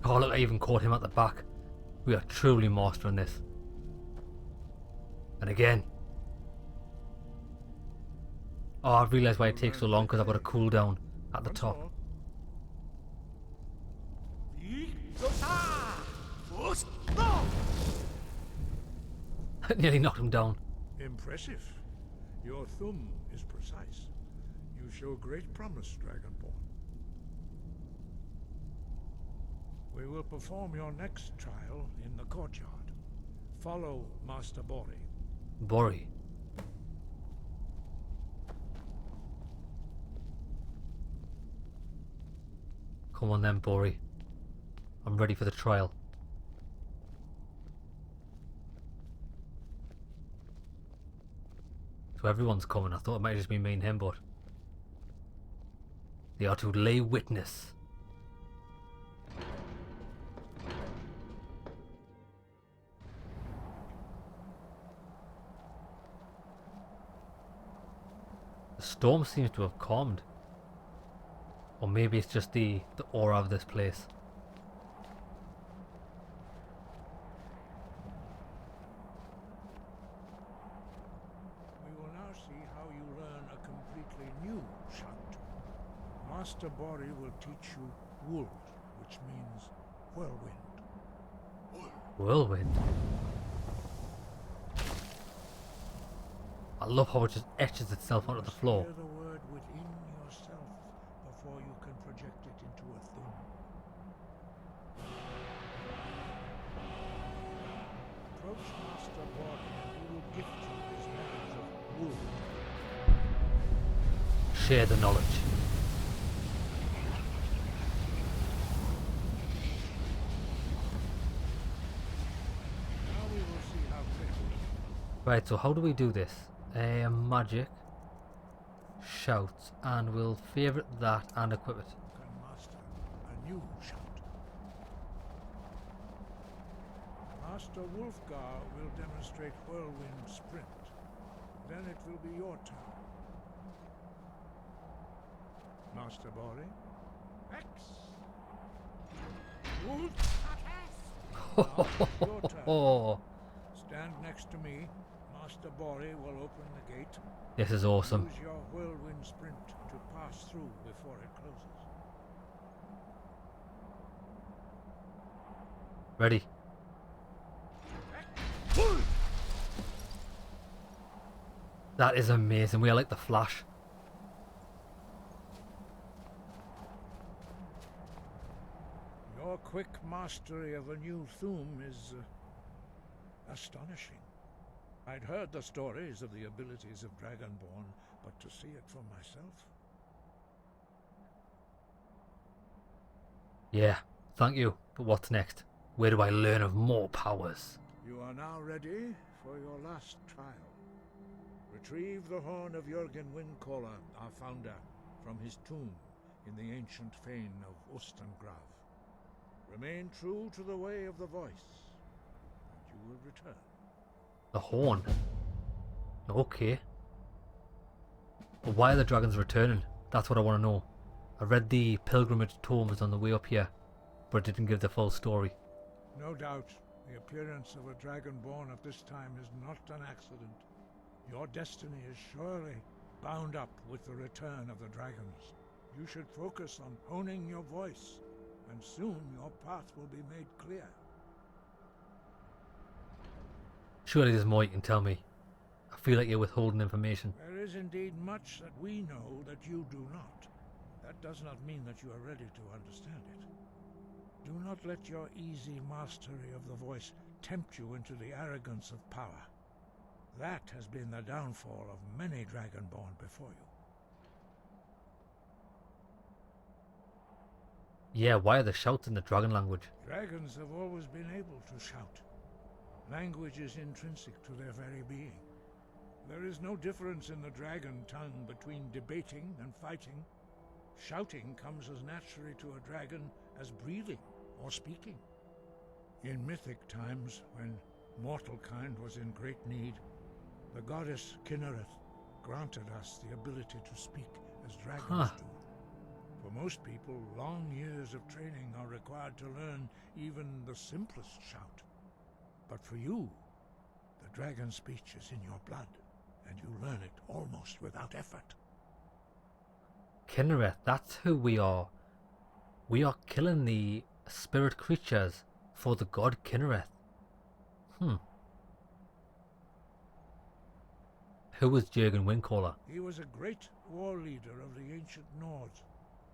A: Oh look, I even caught him at the back. We are truly mastering this. And again. Oh, I've realised why it takes so long because I've got a cooldown at the top. I nearly knocked him down.
K: Impressive. Your thumb is precise. You show great promise, Dragonborn. We will perform your next trial in the courtyard. Follow Master Bori.
A: Bori. Come on then, Bori. I'm ready for the trial. So everyone's coming. I thought it might just be me and him, but they are to lay witness. The storm seems to have calmed. Or maybe it's just the aura of this place.
K: see how you learn a completely new shout. Master Bori will teach you Wold, which means whirlwind.
A: Whirlwind. I love how it just etches itself onto the floor.
K: Hear the word within yourself before you can project it into a thum. Approach Master Bori and he will gift you his knowledge of wood.
A: Share the knowledge.
K: Now we will see how quickly.
A: Right, so how do we do this? Magic, shout, and we'll favourite that and equip it.
K: Can master a new shout. Master Hrothgar will demonstrate whirlwind sprint. Then it will be your turn. Master Bori. X. Your turn.
A: Oh,
K: Stand next to me. Master Bori will open the gate.
A: this is awesome.
K: Use your whirlwind sprint to pass through before it closes.
A: Ready. That is amazing. We are like the Flash.
K: Your quick mastery of a new thum is astonishing. I'd heard the stories of the abilities of Dragonborn, but to see it for myself.
A: Yeah, thank you. But what's next? Where do I learn of more powers?
K: You are now ready for your last trial. Retrieve the horn of Jürgen Windcaller, our founder, from his tomb in the ancient fane of Ostengrav. Remain true to the way of the voice, and you will return.
A: The horn. Okay. But why are the dragons returning? That's what I want to know. I read the pilgrimage tomes on the way up here, but it didn't give the full story.
K: No doubt, the appearance of a dragonborn at this time is not an accident. Your destiny is surely bound up with the return of the dragons. You should focus on honing your voice, and soon your path will be made clear.
A: Surely there's more you can tell me. I feel like you're withholding information.
K: There is indeed much that we know that you do not. That does not mean that you are ready to understand it. Do not let your easy mastery of the voice tempt you into the arrogance of power. That has been the downfall of many Dragonborn before you.
A: Yeah, why are the shouts in the dragon language?
K: Dragons have always been able to shout. Language is intrinsic to their very being. There is no difference in the dragon tongue between debating and fighting. Shouting comes as naturally to a dragon as breathing or speaking. In mythic times, when mortal kind was in great need, the goddess Kinnereth granted us the ability to speak as dragons do. For most people, long years of training are required to learn even the simplest shout. But for you, the dragon speech is in your blood, and you learn it almost without effort.
A: Kinnereth, that's who we are. We are killing the spirit creatures for the god Kinnereth. Who was Jürgen Windcaller?
K: He was a great war leader of the ancient Nords,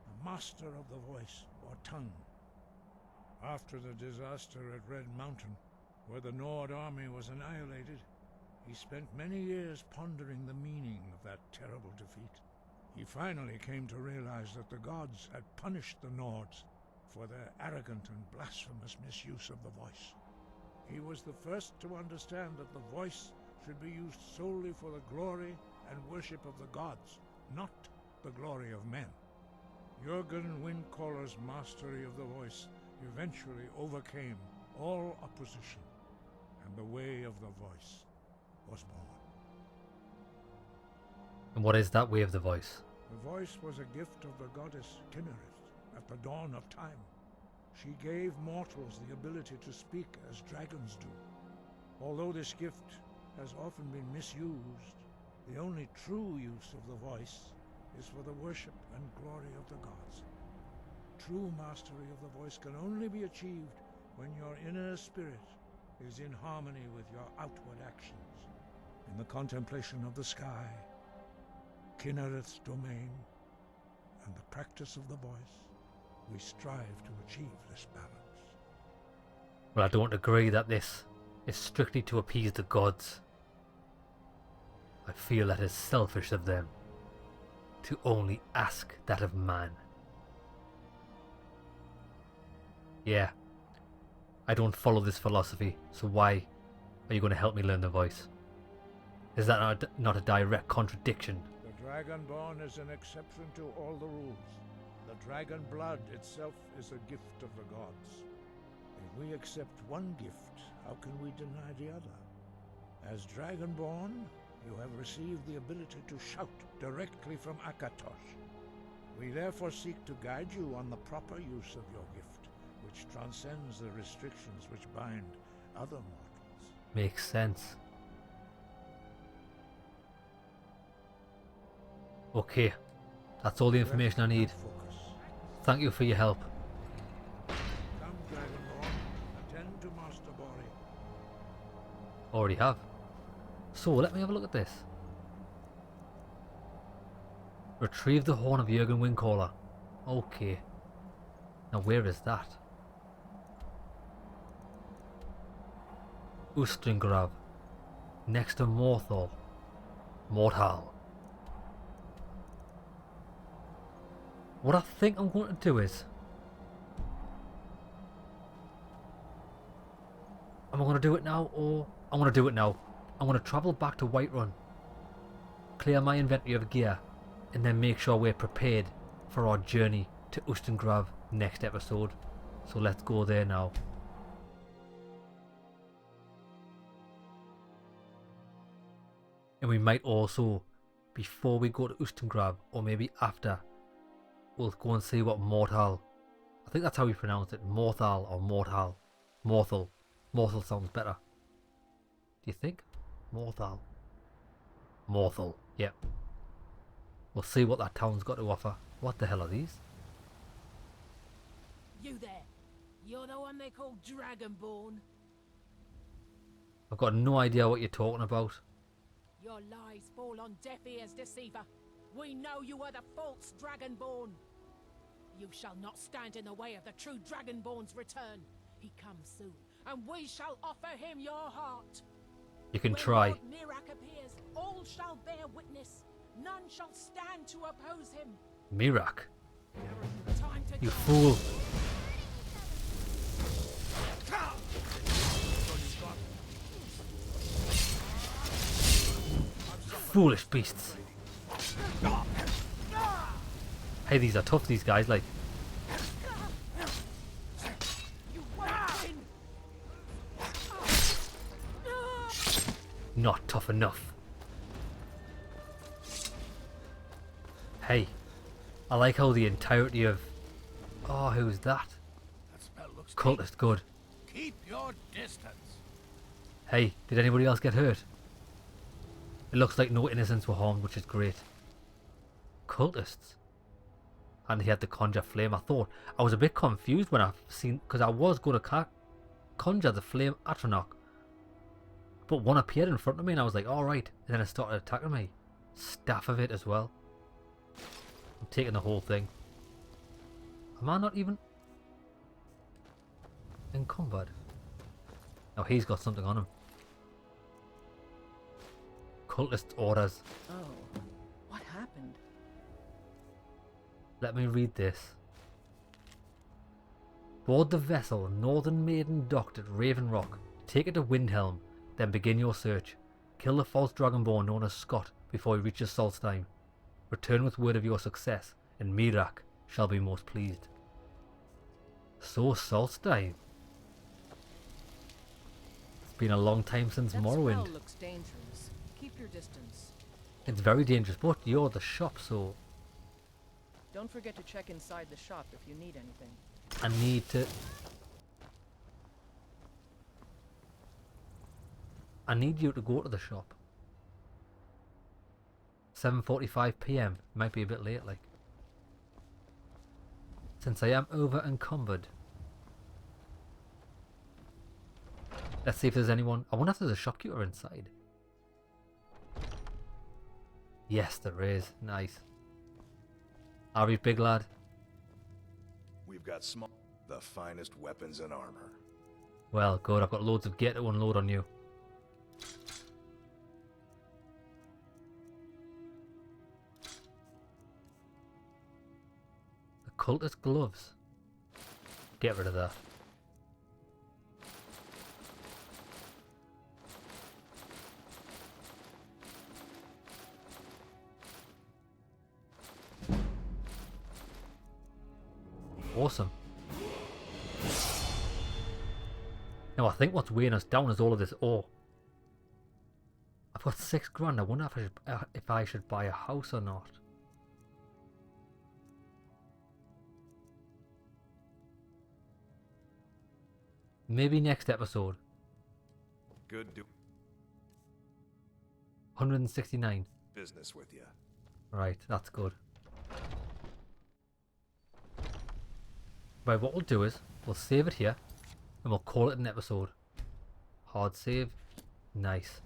K: a master of the voice, or tongue. After the disaster at Red Mountain, where the Nord army was annihilated, he spent many years pondering the meaning of that terrible defeat. He finally came to realize that the gods had punished the Nords for their arrogant and blasphemous misuse of the voice. He was the first to understand that the voice should be used solely for the glory and worship of the gods, not the glory of men. Jürgen Windcaller's mastery of the voice eventually overcame all opposition, and the way of the voice was born.
A: And what is that way of the voice?
K: The voice was a gift of the goddess Kinnereth at the dawn of time. She gave mortals the ability to speak as dragons do. Although this gift has often been misused, The only true use of the voice is for the worship and glory of the gods. True mastery of the voice can only be achieved when your inner spirit is in harmony with your outward actions. In the contemplation of the sky, Kinnereth's domain, and the practice of the voice, we strive to achieve this balance.
A: Well, I don't agree that this is strictly to appease the gods. I feel that it's selfish of them to only ask that of man. Yeah, I don't follow this philosophy, so why are you going to help me learn the voice? Is that not a direct contradiction?
K: The Dragonborn is an exception to all the rules. The dragon blood itself is a gift of the gods. If we accept one gift, how can we deny the other? As Dragonborn, you have received the ability to shout directly from Akatosh. We therefore seek to guide you on the proper use of your gift, which transcends the restrictions which bind other mortals.
A: Makes sense. Okay, that's all the information I need. Thank you for your help.
K: Come, Dragonborn, attend to Master Bori.
A: Already have. So let me have a look at this. Retrieve the horn of Jürgen Windcaller. Okay. Now where is that? Ustengrav. Next to Morthal. Morthal. What I think I'm going to do is... Am I going to do it now or... I'm going to do it now. I'm going to travel back to Whiterun. Clear my inventory of gear. And then make sure we're prepared for our journey to Ustengrav next episode. So let's go there now. And we might also, before we go to Ustengrav, or maybe after, we'll go and see what Morthal, I think that's how we pronounce it, Morthal or Morthal. Morthal. Morthal sounds better. Do you think? Morthal. Morthal, yep. We'll see what that town's got to offer. What the hell are these?
F: You there. You're the one they call Dragonborn.
A: I've got no idea what you're talking about.
F: Your lies fall on deaf ears, deceiver. We know you are the false Dragonborn. You shall not stand in the way of the true Dragonborn's return. He comes soon, and we shall offer him your heart.
A: You can
F: when
A: try.
F: Lord Mirak appears, all shall bear witness. None shall stand to oppose him.
A: Mirak?
F: Time to
A: You fool. Foolish beasts. Hey, these are tough, these guys, like. Not tough enough. Hey, I like how the entirety of... Oh, who's that?
B: That spell looks
A: Cultist, good.
B: Keep your distance.
A: Hey, did anybody else get hurt? It looks like no innocents were harmed, which is great. Cultists? And he had to conjure flame. I was a bit confused when I seen... Because I was going to conjure the flame Atronach. But one appeared in front of me and I was like, alright. And then it started attacking me. Staff of it as well. I'm taking the whole thing. Am I not even in combat? Oh, he's got something on him. Cultist orders.
F: Oh, what happened?
A: Let me read this. Board the vessel Northern Maiden docked at Raven Rock. Take it to Windhelm, then begin your search. Kill the false dragonborn known as Scott before he reaches Solstheim. Return with word of your success, and Mirak shall be most pleased. So Solstheim. It's been a long time since Morrowind.
F: That looks dangerous. Keep your distance.
A: It's very dangerous, but you're the shop, so
F: Don't forget to check inside the shop if you need anything.
A: I need to... I need you to go to the shop. 7:45 PM. Might be a bit late, like. Since I am over encumbered. Let's see if there's anyone. I wonder if there's a shopkeeper inside. Yes, there is. Nice. Are you big lad?
L: We've got the finest weapons and armor.
A: Well, good. I've got loads of gear to unload on you. The cultist gloves. Get rid of that. Awesome. Now I think what's weighing us down is all of this ore. I've got 6 grand. I wonder if I should buy a house or not. Maybe next episode.
L: Good
A: 169.
L: business with you.
A: Right, that's good. Right, what we'll do is we'll save it here and we'll call it an episode. Hard save. Nice.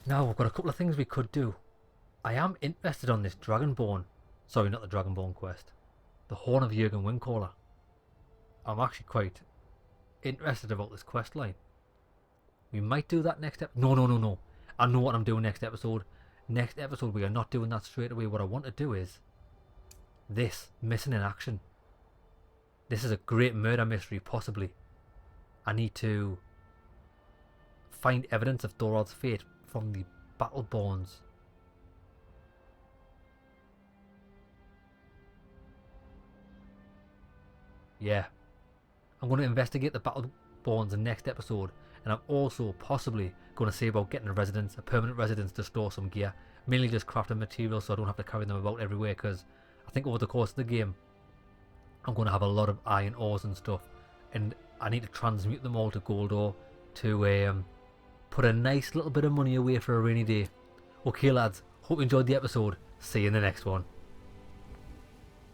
A: Now we've got a couple of things we could do. I am interested on this Dragonborn. Sorry, not the Dragonborn quest. The Horn of Jürgen Windcaller. I'm actually quite interested about this quest line. We might do that next episode. No. I know what I'm doing next episode. Next episode we are not doing that straight away. What I want to do is this, Missing in Action. This is a great murder mystery, possibly. I need to find evidence of Thorald's fate from the Battleborns. Yeah. I'm going to investigate the Battleborns in next episode, and I'm also possibly going to see about getting a permanent residence to store some gear. Mainly just crafting materials so I don't have to carry them about everywhere, because I think over the course of the game I'm going to have a lot of iron ores and stuff, and I need to transmute them all to gold ore to put a nice little bit of money away for a rainy day. Okay lads, hope you enjoyed the episode. See you in the next one.